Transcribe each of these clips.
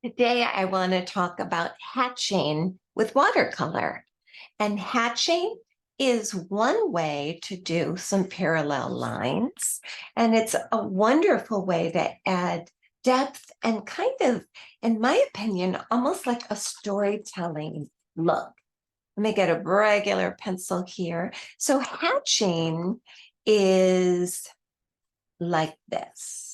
Today, I want to talk about hatching with watercolor. And hatching is one way to do some parallel lines. And it's a wonderful way to add depth and kind of, in my opinion, almost like a storytelling look. Let me get a regular pencil here. So hatching is like this.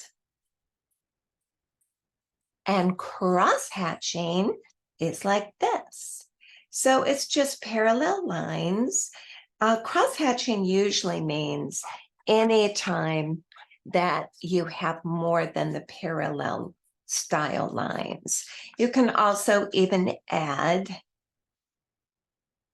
And cross hatching is like this. So it's just parallel lines. Cross hatching usually means any time that you have more than the parallel style lines. You can also even add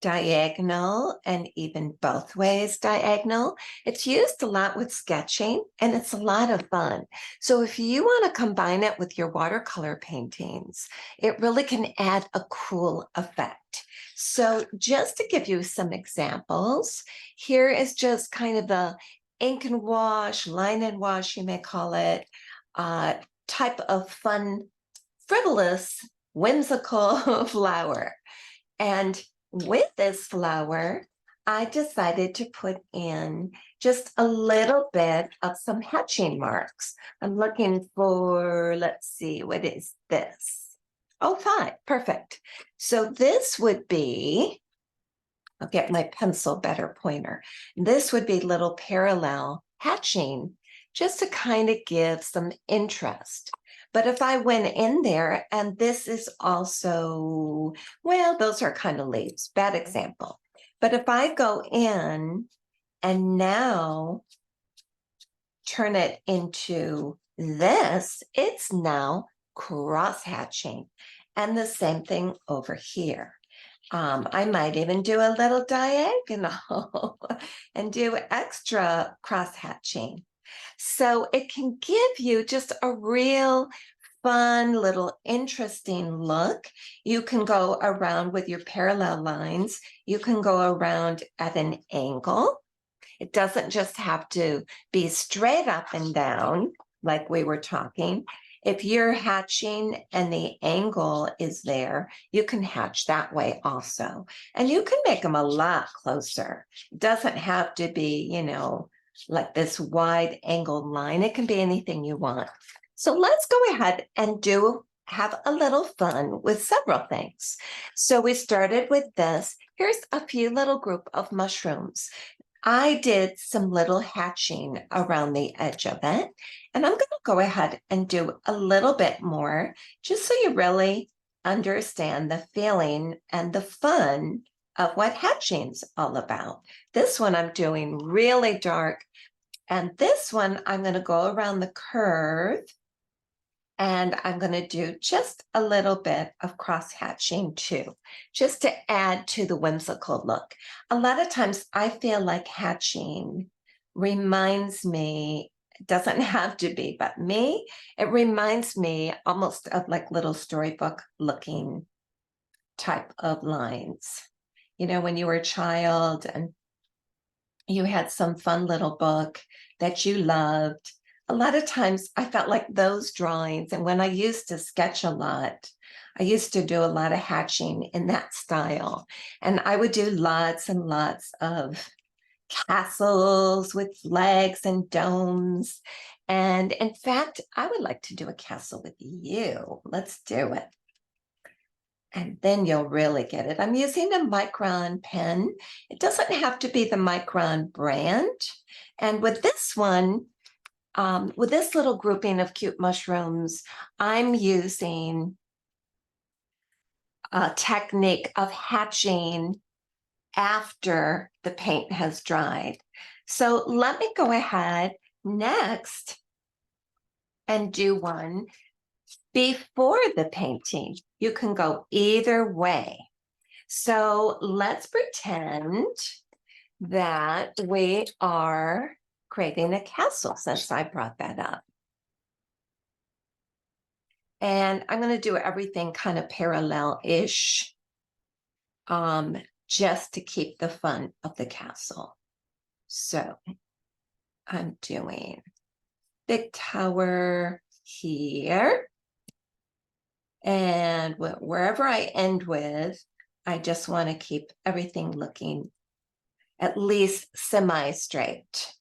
diagonal and even both ways diagonal. It's used a lot with sketching and it's a lot of fun. So if you want to combine it with your watercolor paintings, it really can add a cool effect. So just to give you some examples, here is just kind of the ink and wash, line and wash, you may call it, type of fun, frivolous, whimsical flower. And with this flower, I decided to put in just a little bit of some hatching marks. I'm looking for, let's see, what is this? Oh, 5, perfect. So this would be, I'll get my pencil better pointer. This would be little parallel hatching just to kind of give some interest. But if I went in there, and this is also, well, those are kind of leaves, bad example. But if I go in and now turn it into this, it's now cross hatching. And the same thing over here. I might even do a little diagonal and do extra cross hatching. So it can give you just a real fun, little interesting look. You can go around with your parallel lines. You can go around at an angle. It doesn't just have to be straight up and down like we were talking. If you're hatching and the angle is there, you can hatch that way also. And you can make them a lot closer. It doesn't have to be, like this wide angled line. It can be anything you want. So let's go ahead and have a little fun with several things. So we started with this. Here's a few little group of mushrooms. I did some little hatching around the edge of it, and I'm going to go ahead and do a little bit more just so you really understand the feeling and the fun of what hatching's all about. This one I'm doing really dark, and this one I'm going to go around the curve, and I'm going to do just a little bit of cross hatching too, just to add to the whimsical look. A lot of times I feel like hatching reminds me, it doesn't have to be, but me, it reminds me almost of like little storybook looking type of lines. When you were a child and you had some fun little book that you loved. A lot of times I felt like those drawings, and when I used to sketch a lot, I used to do a lot of hatching in that style. And I would do lots and lots of castles with flags and domes. And in fact, I would like to do a castle with you. Let's do it. And then you'll really get it. I'm using a Micron pen. It doesn't have to be the Micron brand. And with this one, with this little grouping of cute mushrooms, I'm using a technique of hatching after the paint has dried. So let me go ahead next and do one before the painting. You can go either way. So let's pretend that we are creating a castle, since I brought that up. And I'm going to do everything kind of parallel-ish, just to keep the fun of the castle. So I'm doing big tower here. And wherever I end with, I just want to keep everything looking at least semi-straight.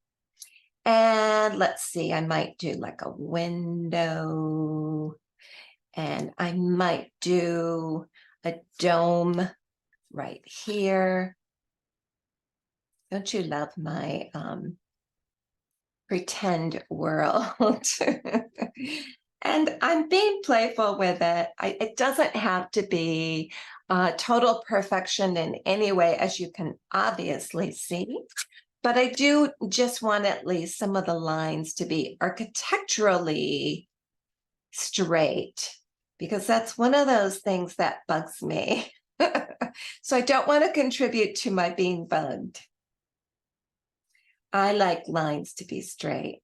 And let's see, I might do like a window, and I might do a dome right here. Don't you love my pretend world? And I'm being playful with it. It doesn't have to be total perfection in any way, as you can obviously see. But I do just want at least some of the lines to be architecturally straight, because that's one of those things that bugs me. So I don't want to contribute to my being bugged. I like lines to be straight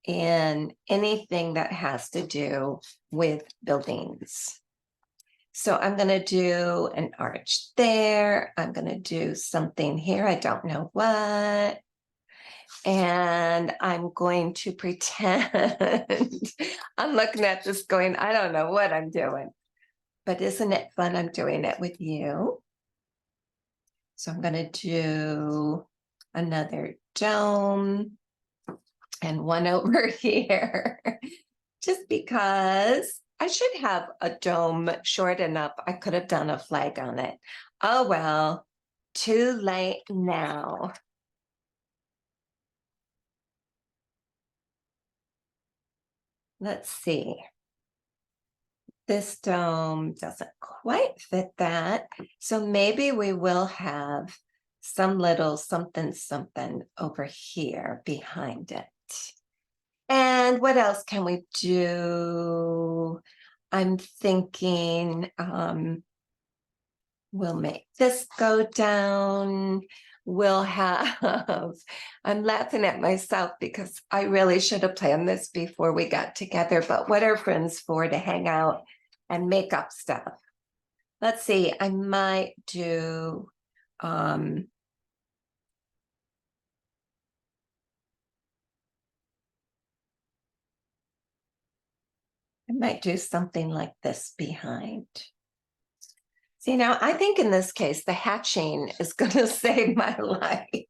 in anything that has to do with buildings. So I'm going to do an arch there. I'm going to do something here. I don't know what. And I'm going to pretend I'm looking at this going, I don't know what I'm doing. But isn't it fun? I'm doing it with you. So I'm going to do another dome and one over here, just because I should have a dome short enough. I could have done a flag on it. Oh, well, too late now. Let's see. This dome doesn't quite fit that. So maybe we will have some little something over here behind it. And what else can we do? I'm thinking we'll make this go down. We'll have, I'm laughing at myself because I really should have planned this before we got together, but what are friends for? To hang out and make up stuff. Let's see, I might do, I might do something like this behind. See, now I think in this case, the hatching is going to save my life.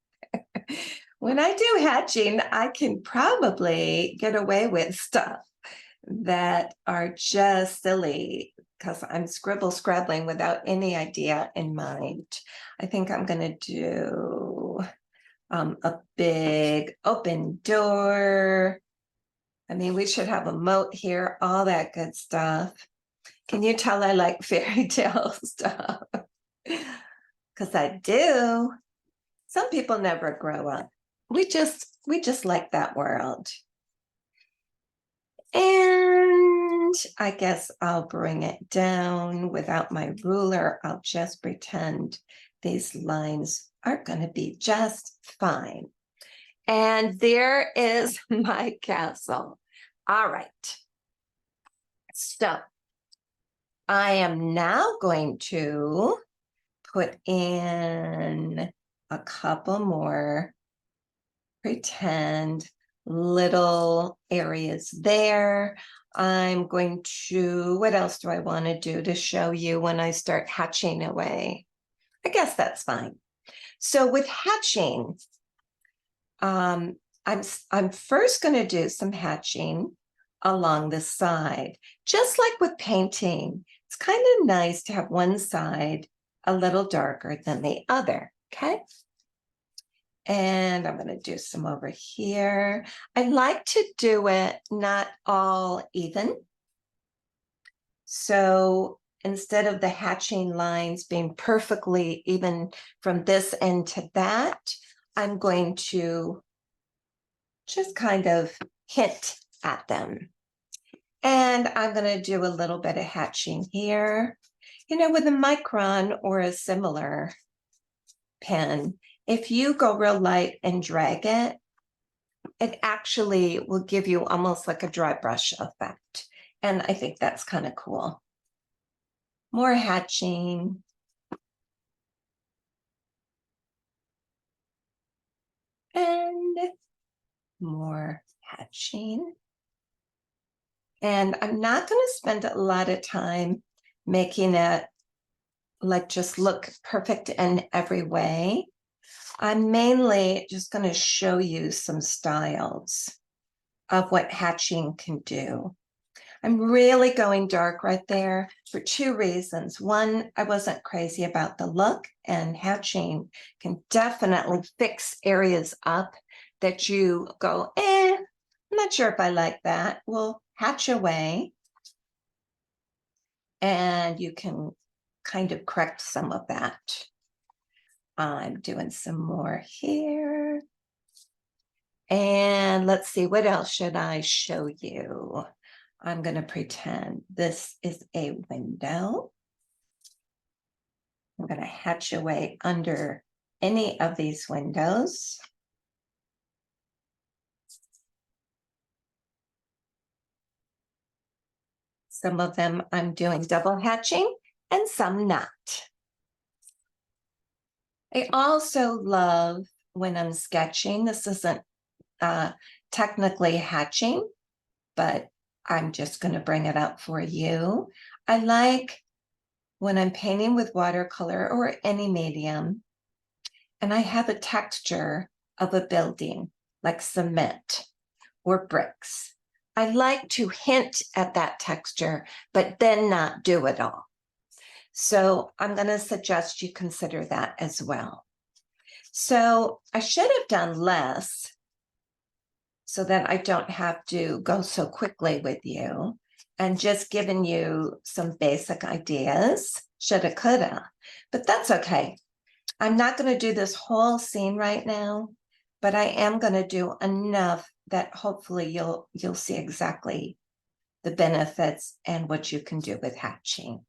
When I do hatching, I can probably get away with stuff that are just silly because I'm scrabbling without any idea in mind. I think I'm going to do a big open door. I mean, we should have a moat here, all that good stuff. Can you tell I like fairy tale stuff? Because I do. Some people never grow up. We just like that world. And I guess I'll bring it down without my ruler. I'll just pretend these lines are going to be just fine. And there is my castle. All right. So I am now going to put in a couple more pretend little areas there. I'm going to, what else do I want to do to show you when I start hatching away? I guess that's fine. So with hatching, I'm first going to do some hatching along the side, just like with painting. It's kind of nice to have one side a little darker than the other, okay? And I'm going to do some over here. I like to do it not all even. So instead of the hatching lines being perfectly even from this end to that, I'm going to just kind of hint at them. And I'm going to do a little bit of hatching here. You know, with a micron or a similar pen, if you go real light and drag it, it actually will give you almost like a dry brush effect. And I think that's kind of cool. More hatching. And more hatching. And I'm not going to spend a lot of time making it like just look perfect in every way. I'm mainly just going to show you some styles of what hatching can do. I'm really going dark right there for two reasons. One, I wasn't crazy about the look, and hatching can definitely fix areas up that you go, I'm not sure if I like that. Well, hatch away and you can kind of correct some of that. I'm doing some more here. And let's see, what else should I show you? I'm going to pretend this is a window. I'm going to hatch away under any of these windows. Some of them I'm doing double hatching and some not. I also love when I'm sketching, this isn't technically hatching, but I'm just going to bring it up for you. I like when I'm painting with watercolor or any medium, and I have a texture of a building like cement or bricks. I like to hint at that texture, but then not do it all. So I'm going to suggest you consider that as well. So I should have done less so that I don't have to go so quickly with you, and just given you some basic ideas, shoulda, coulda, but that's okay. I'm not going to do this whole scene right now, but I am going to do enough that hopefully you'll see exactly the benefits and what you can do with hatching.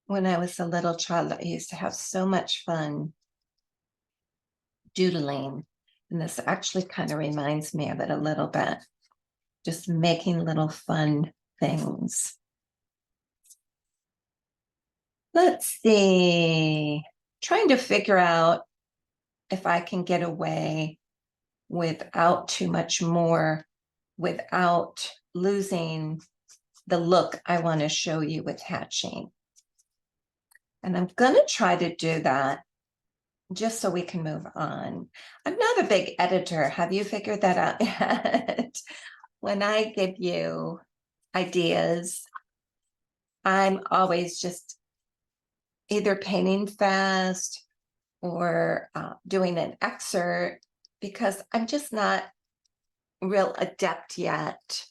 When I was a little child, I used to have so much fun doodling. And this actually kind of reminds me of it a little bit. Just making little fun things. Let's see. Trying to figure out if I can get away without too much more, without losing the look I want to show you with hatching. And I'm going to try to do that just so we can move on. I'm not a big editor. Have you figured that out yet? When I give you ideas, I'm always just either painting fast or doing an excerpt, because I'm just not real adept yet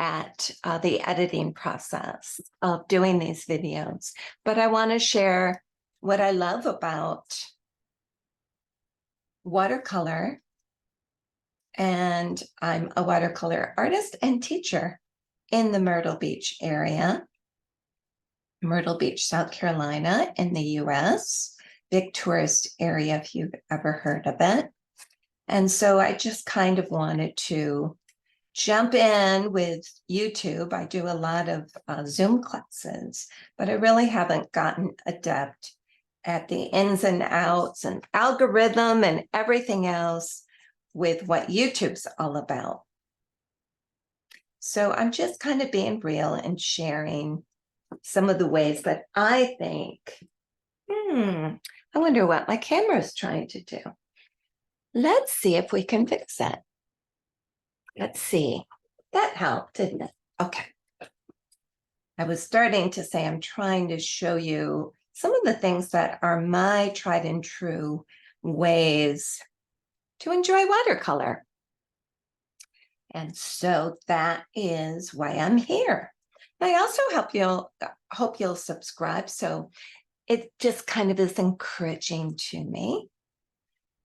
at the editing process of doing these videos. But I want to share what I love about watercolor. And I'm a watercolor artist and teacher in the Myrtle Beach area, Myrtle Beach, South Carolina, in the US, big tourist area if you've ever heard of it. And so I just kind of wanted to jump in with YouTube. I do a lot of Zoom classes, but I really haven't gotten adept at the ins and outs and algorithm and everything else with what YouTube's all about. So I'm just kind of being real and sharing some of the ways that I think, I wonder what my camera is trying to do. Let's see if we can fix it. Let's see. That helped, didn't it? Okay. I was starting to say I'm trying to show you some of the things that are my tried and true ways to enjoy watercolor. And so that is why I'm here. I also hope you'll subscribe. So it just kind of is encouraging to me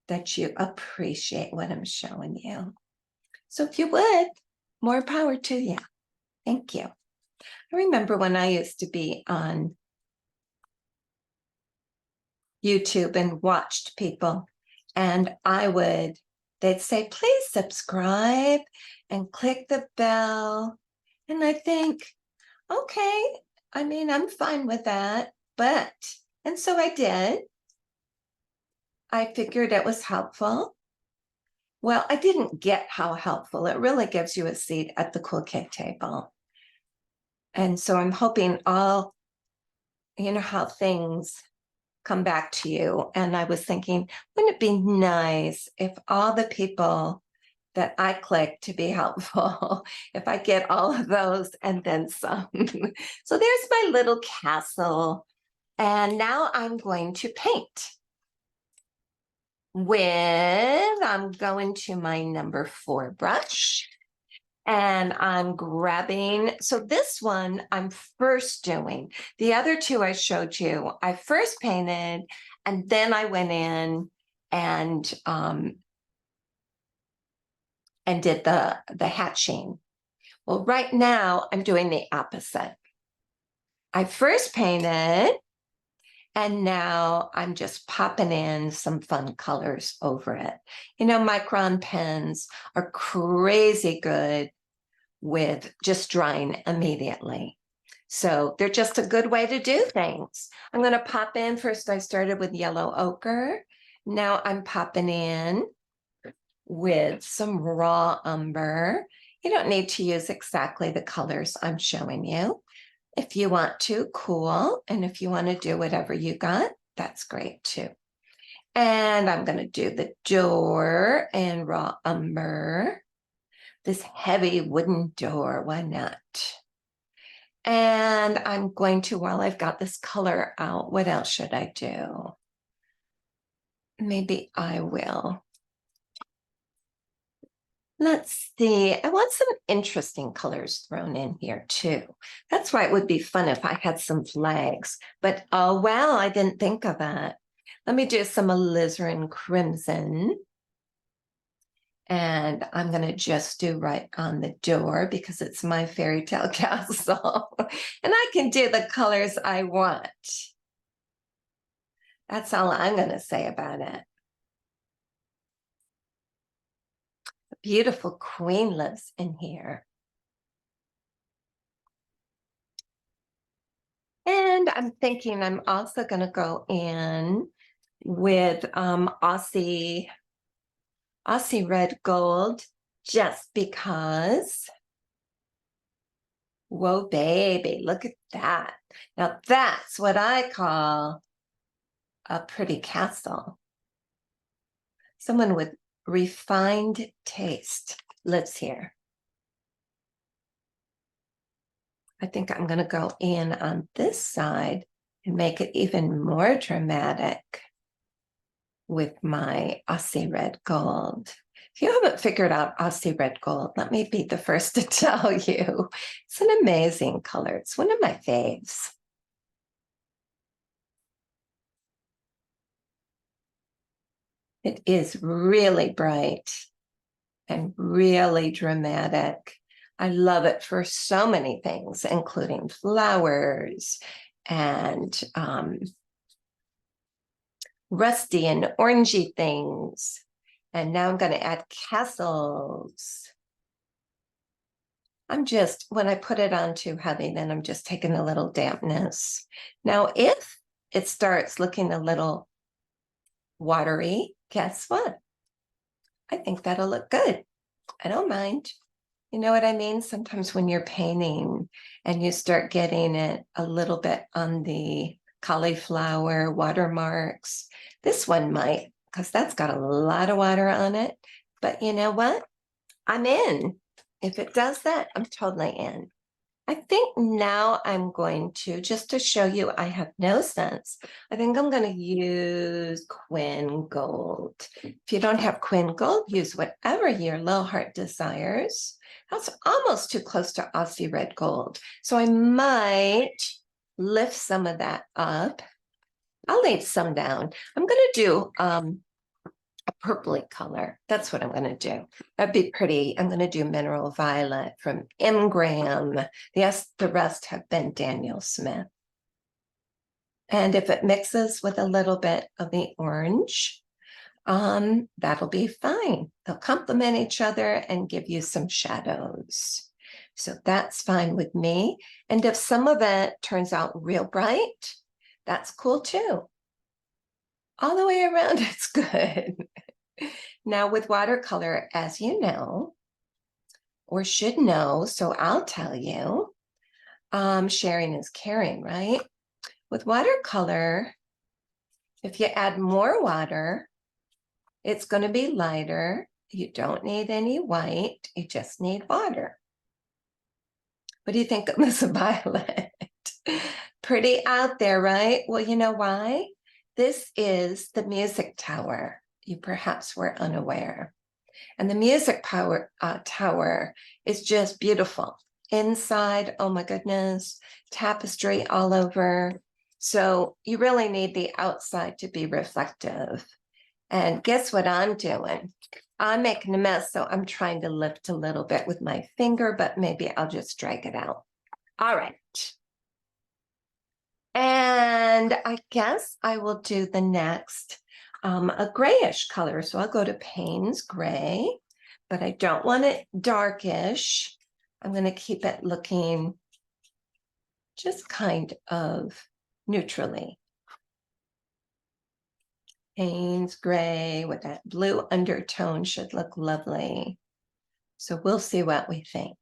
that you appreciate what I'm showing you. So if you would, more power to you. Thank you. I remember when I used to be on YouTube and watched people, and they'd say, please subscribe and click the bell. And I think, okay, I mean, I'm fine with that, and so I did. I figured it was helpful. Well, I didn't get how helpful. It really gives you a seat at the cool kid table. And so I'm hoping how things come back to you. And I was thinking, wouldn't it be nice if all the people that I click to be helpful, if I get all of those and then some. So there's my little castle. And now I'm going to paint I'm going to my number 4 brush. And I'm grabbing, so this one I'm first doing. The other 2 I showed you, I first painted, and then I went in and did the hatching. Well, right now I'm doing the opposite. I first painted, and now I'm just popping in some fun colors over it. Micron pens are crazy good with just drying immediately. So they're just a good way to do things. I'm going to pop in. First, I started with yellow ochre. Now I'm popping in with some raw umber. You don't need to use exactly the colors I'm showing you. If you want to, cool. And if you want to do whatever you got, that's great too. And I'm going to do the door and raw umber. This heavy wooden door, why not? And I'm going to, while I've got this color out, what else should I do? Maybe I will. Let's see. I want some interesting colors thrown in here too. That's why it would be fun if I had some flags. But oh, well, I didn't think of that. Let me do some alizarin crimson. And I'm going to just do right on the door because it's my fairy tale castle. And I can do the colors I want. That's all I'm going to say about it. A beautiful queen lives in here. And I'm thinking I'm also going to go in with Aussie red gold, just because. Whoa, baby, look at that. Now that's what I call a pretty castle. Someone with refined taste lives here. I think I'm going to go in on this side and make it even more dramatic with my Aussie red gold. If you haven't figured out Aussie red gold, let me be the first to tell you. It's an amazing color. It's one of my faves. It is really bright and really dramatic. I love it for so many things, including flowers and rusty and orangey things. And now I'm going to add castles. When I put it on too heavy, then I'm just taking a little dampness. Now, if it starts looking a little watery, guess what? I think that'll look good. I don't mind. You know what I mean? Sometimes when you're painting and you start getting it a little bit on the cauliflower watermarks, this one might, because that's got a lot of water on it. But you know what? I'm in. If it does that, I'm totally in. I think now I'm going to, just to show you I have no sense, I think I'm going to use Quinn Gold. If you don't have Quinn Gold, use whatever your little heart desires. That's almost too close to Aussie Red Gold. So I might lift some of that up. I'll lay some down. I'm going to do a purpley color. That's what I'm going to do. That'd be pretty. I'm going to do Mineral Violet from Ingram. Yes, the rest have been Daniel Smith. And if it mixes with a little bit of the orange, that'll be fine. They'll complement each other and give you some shadows. So that's fine with me. And if some of it turns out real bright, that's cool too. All the way around, it's good. Now with watercolor, as you know, or should know, so I'll tell you, sharing is caring, right? With watercolor, if you add more water, it's going to be lighter. You don't need any white. You just need water. What do you think of Miss Violet? Pretty out there, right? Well, you know why? This is the music tower. You perhaps were unaware. And the music tower is just beautiful. Inside, oh my goodness, tapestry all over. So you really need the outside to be reflective. And guess what I'm doing? I'm making a mess, so I'm trying to lift a little bit with my finger, but maybe I'll just drag it out. All right. And I guess I will do the next, a grayish color. So I'll go to Payne's Gray, but I don't want it darkish. I'm going to keep it looking just kind of neutrally. Payne's Gray with that blue undertone should look lovely. So we'll see what we think.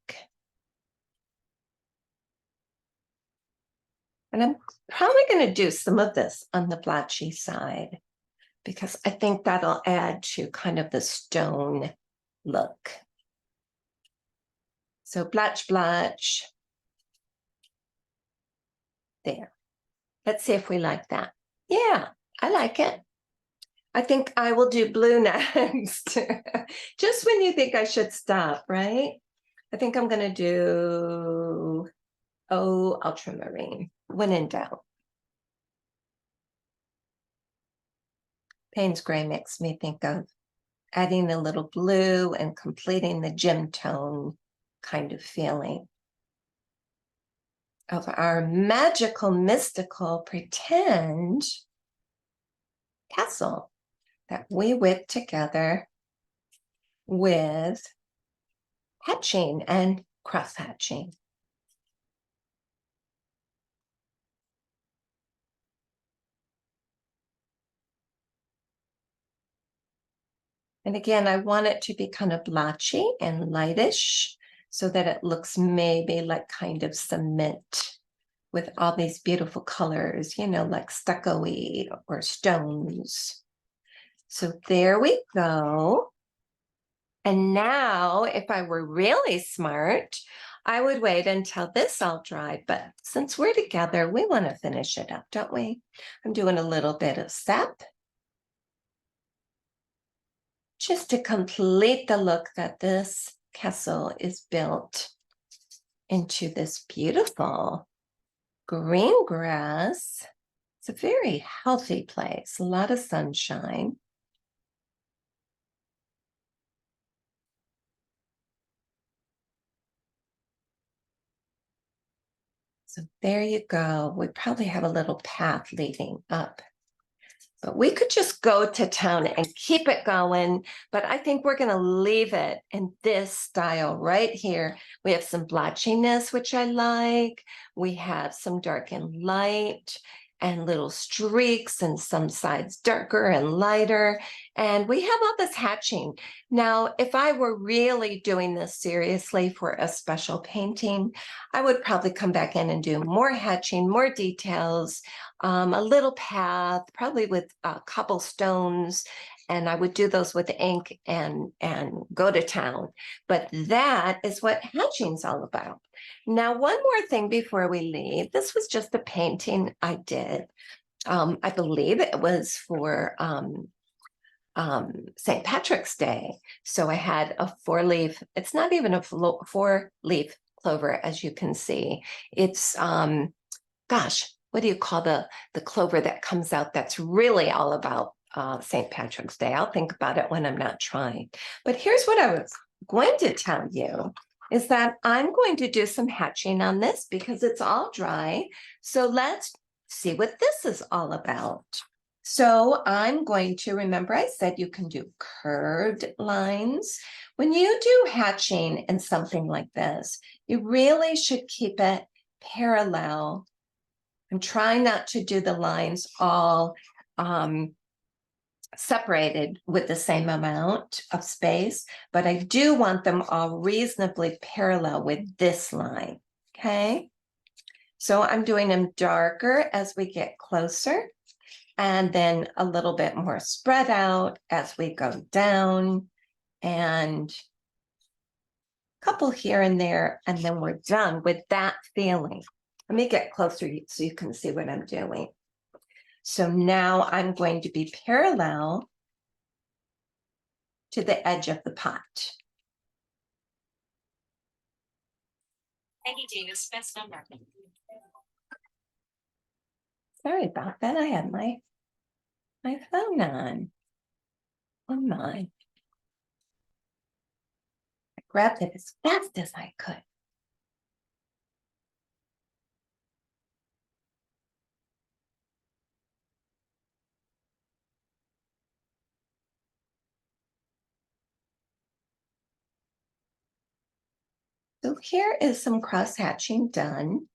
And I'm probably going to do some of this on the blotchy side because I think that'll add to kind of the stone look. So blotch, blotch. There. Let's see if we like that. Yeah, I like it. I think I will do blue next. Just when you think I should stop, right? I think I'm going to do, ultramarine, when in doubt. Payne's Gray makes me think of adding a little blue and completing the gem tone kind of feeling of our magical, mystical, pretend castle that we whipped together with hatching and cross hatching. And again, I want it to be kind of blotchy and lightish so that it looks maybe like kind of cement with all these beautiful colors, you know, like stucco-y or stones. So there we go. And now, if I were really smart, I would wait until this all dried. But since we're together, we want to finish it up, don't we? I'm doing a little bit of sap just to complete the look that this castle is built into this beautiful green grass. It's a very healthy place, a lot of sunshine. So there you go. We probably have a little path leading up. But we could just go to town and keep it going. But I think we're going to leave it in this style right here. We have some blotchiness, which I like. We have some dark and light and little streaks and some sides darker and lighter. And we have all this hatching. Now, if I were really doing this seriously for a special painting, I would probably come back in and do more hatching, more details, a little path, probably with cobblestones, and I would do those with ink and go to town. But that is what hatching's all about. Now, one more thing before we leave. This was just a painting I did. I believe it was for St. Patrick's Day. So I had a 4-leaf, it's not even a 4-leaf clover, as you can see. It's, gosh, what do you call the clover that comes out that's really all about St. Patrick's Day? I'll think about it when I'm not trying. But here's what I was going to tell you is that I'm going to do some hatching on this because it's all dry. So let's see what this is all about. So I'm going to, remember I said you can do curved lines. When you do hatching in something like this, you really should keep it parallel. I'm trying not to do the lines all separated with the same amount of space, but I do want them all reasonably parallel with this line, okay? So I'm doing them darker as we get closer, and then a little bit more spread out as we go down, and a couple here and there, and then we're done with that feeling. Let me get closer so you can see what I'm doing. So now I'm going to be parallel to the edge of the pot. Peggy Davis, best number. Sorry about that. I had my phone on. Oh my. I grabbed it as fast as I could. So here is some cross hatching done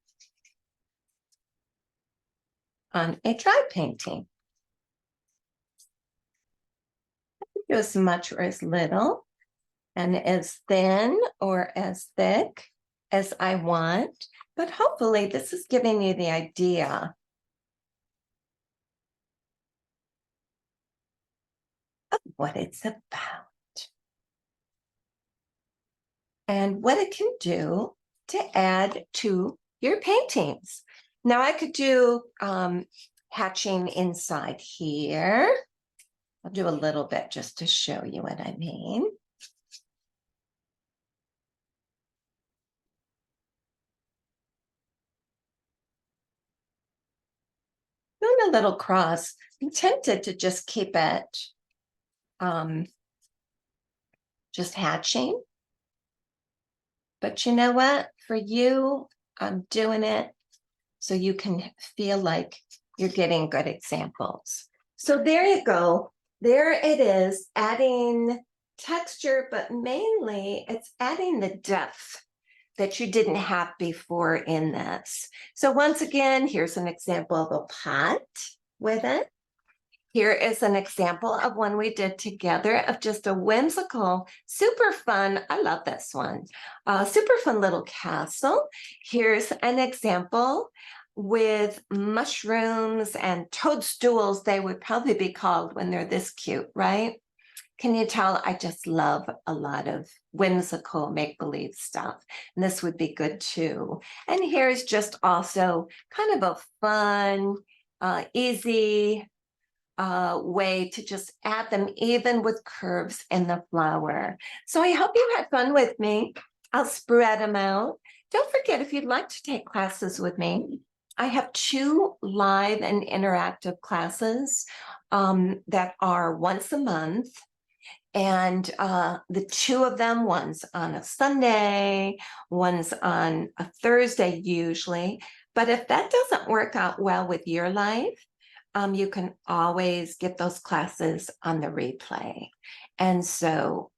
on a dry painting. Do as much or as little and as thin or as thick as I want, but hopefully this is giving you the idea of what it's about and what it can do to add to your paintings. Now I could do hatching inside here. I'll do a little bit just to show you what I mean. Doing a little cross. I'm tempted to just keep it just hatching. But you know what? For you, I'm doing it so you can feel like you're getting good examples. So there you go. There it is, adding texture, but mainly it's adding the depth that you didn't have before in this. So once again, here's an example of a pot with it. Here is an example of one we did together of just a whimsical, super fun, I love this one, super fun little castle. Here's an example with mushrooms and toadstools, they would probably be called when they're this cute, right? Can you tell I just love a lot of whimsical make-believe stuff, and this would be good too. And here's just also kind of a fun, easy way to just add them even with curves in the flower. So I hope you had fun with me. I'll spread them out. Don't forget, if you'd like to take classes with me, I have 2 live and interactive classes that are once a month. And the 2 of them, one's on a Sunday, one's on a Thursday usually. But if that doesn't work out well with your life, you can always get those classes on the replay. And so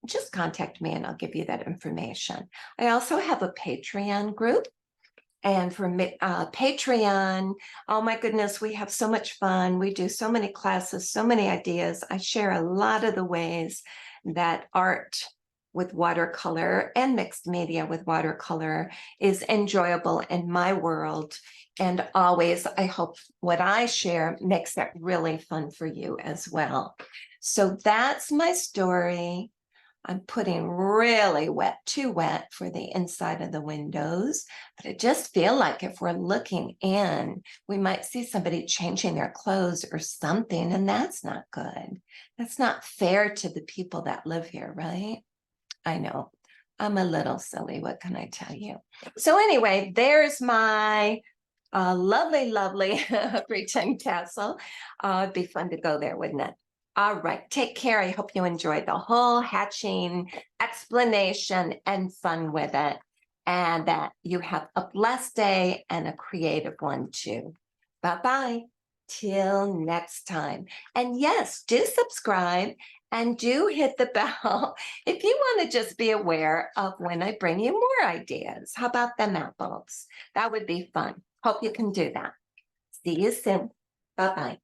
just contact me and I'll give you that information. I also have a Patreon group. And for Patreon, oh my goodness, we have so much fun. We do so many classes, so many ideas. I share a lot of the ways that art with watercolor and mixed media with watercolor is enjoyable in my world. And always, I hope what I share makes it really fun for you as well. So that's my story. I'm putting really wet, too wet for the inside of the windows, but I just feel like if we're looking in, we might see somebody changing their clothes or something, and that's not good. That's not fair to the people that live here, right? I know, I'm a little silly, what can I tell you? So anyway, there's my lovely, lovely pretend castle. It'd be fun to go there, wouldn't it? All right, take care. I hope you enjoyed the whole hatching explanation and fun with it, and that you have a blessed day and a creative one too. Bye-bye. Till next time. And yes, do subscribe and do hit the bell if you want to just be aware of when I bring you more ideas. How about them apples? That would be fun. Hope you can do that. See you soon. Bye-bye.